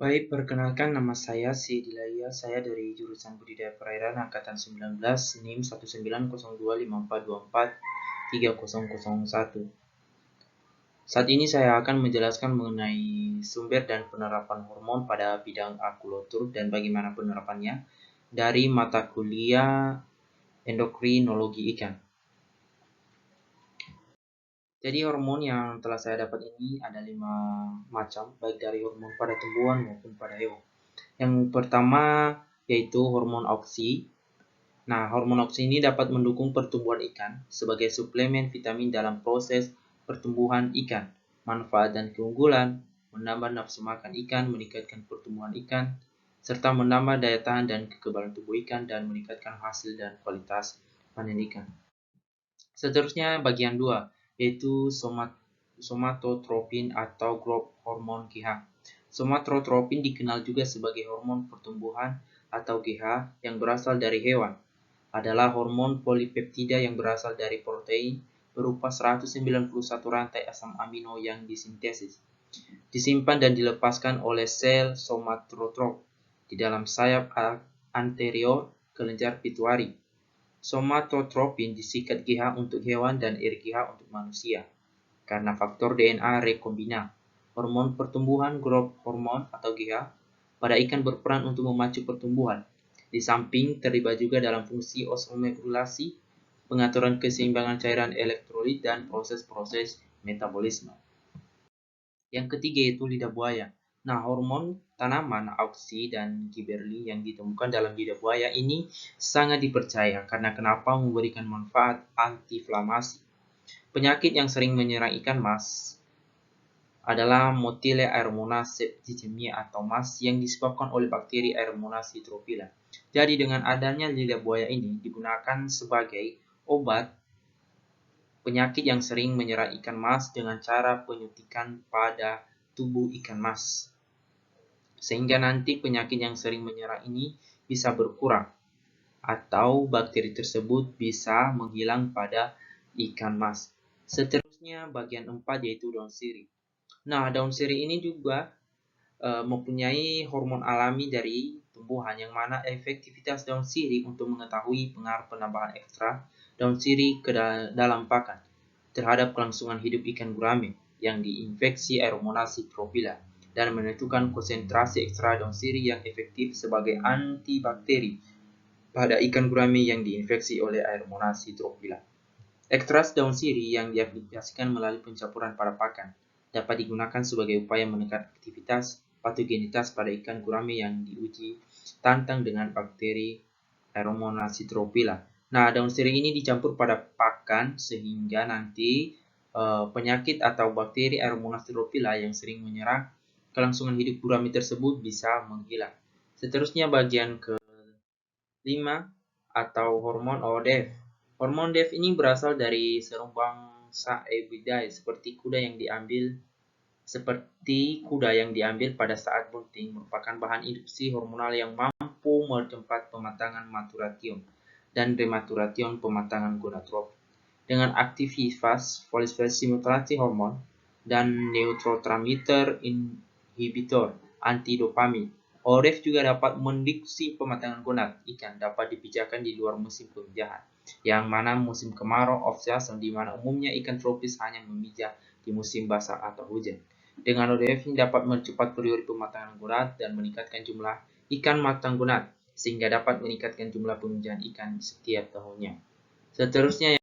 Baik, perkenalkan nama saya Sidilaya. Saya dari jurusan Budidaya Perairan Angkatan 19 NIM 1902554243001. Saat ini saya akan menjelaskan mengenai sumber dan penerapan hormon pada bidang akukultur dan bagaimana penerapannya dari mata kuliah endokrinologi ikan. Jadi hormon yang telah saya dapat ini ada 5 macam, baik dari hormon pada tumbuhan maupun pada hewan. Yang pertama yaitu hormon auksi. Nah, hormon auksi ini dapat mendukung pertumbuhan ikan sebagai suplemen vitamin dalam proses pertumbuhan ikan. Manfaat dan keunggulan: menambah nafsu makan ikan, meningkatkan pertumbuhan ikan, serta menambah daya tahan dan kekebalan tubuh ikan dan meningkatkan hasil dan kualitas panen ikan. Seterusnya bagian 2 yaitu somatotropin atau growth hormone GH. Somatotropin dikenal juga sebagai hormon pertumbuhan atau GH yang berasal dari hewan. Adalah hormon polipeptida yang berasal dari protein berupa 191 rantai asam amino yang disintesis, disimpan dan dilepaskan oleh sel somatotrop di dalam sayap anterior kelenjar pituitari. Somatotropin disikat GH untuk hewan dan RGH untuk manusia karena faktor DNA rekombinant. Hormon pertumbuhan growth hormone atau GH pada ikan berperan untuk memacu pertumbuhan. Di samping terlibat juga dalam fungsi osmoregulasi, pengaturan keseimbangan cairan elektrolit dan proses-proses metabolisme. Yang ketiga yaitu lidah buaya. Nah, hormon tanaman auksi dan gibberellin yang ditemukan dalam lidah buaya ini sangat dipercaya karena kenapa memberikan manfaat antiinflamasi. Penyakit yang sering menyerang ikan mas adalah Motilia aeromonas septicemia atau mas yang disebabkan oleh bakteri Aeromonas hydrophila. Jadi dengan adanya lidah buaya ini digunakan sebagai obat penyakit yang sering menyerang ikan mas dengan cara penyuntikan pada tubuh ikan mas. Sehingga nanti penyakit yang sering menyerang ini bisa berkurang atau bakteri tersebut bisa menghilang pada ikan mas. Seterusnya bagian 4 yaitu daun sirih. Nah, daun sirih ini juga mempunyai hormon alami dari tumbuhan yang mana efektivitas daun sirih untuk mengetahui pengaruh penambahan ekstra daun sirih ke dalam pakan terhadap kelangsungan hidup ikan gurame yang diinfeksi Aeromonas hydrophila dan menentukan konsentrasi ekstra daun sirih yang efektif sebagai antibakteri pada ikan gurame yang diinfeksi oleh Aeromonas hydrophila. Ekstrak daun sirih yang diaplikasikan melalui pencampuran pada pakan dapat digunakan sebagai upaya menekan aktivitas patogenitas pada ikan gurame yang diuji tantang dengan bakteri Aeromonas hydrophila. Nah, daun sirih ini dicampur pada pakan sehingga nanti penyakit atau bakteri Aeromonas hydrophila yang sering menyerang kelangsungan hidup gurame tersebut bisa menghilang. Seterusnya bagian ke-5 atau hormon ODEF. Hormon DEF ini berasal dari serum bangsa Equidae seperti kuda yang diambil pada saat bunting merupakan bahan induksi hormonal yang mampu mempercepat pematangan maturation dan dematuration pematangan gonatrof dengan aktivitas fosfostimulasi hormon dan neurotransmitter inhibitor antidopamin. ORF juga dapat mendiksi pematangan gonad ikan dapat dipijakan di luar musim pemijahan, yang mana musim kemarau off-season di mana umumnya ikan tropis hanya memijah di musim basah atau hujan. Dengan ODF ini dapat mempercepat periode pematangan gonad dan meningkatkan jumlah ikan matang gonad sehingga dapat meningkatkan jumlah pemijahan ikan setiap tahunnya. Seterusnya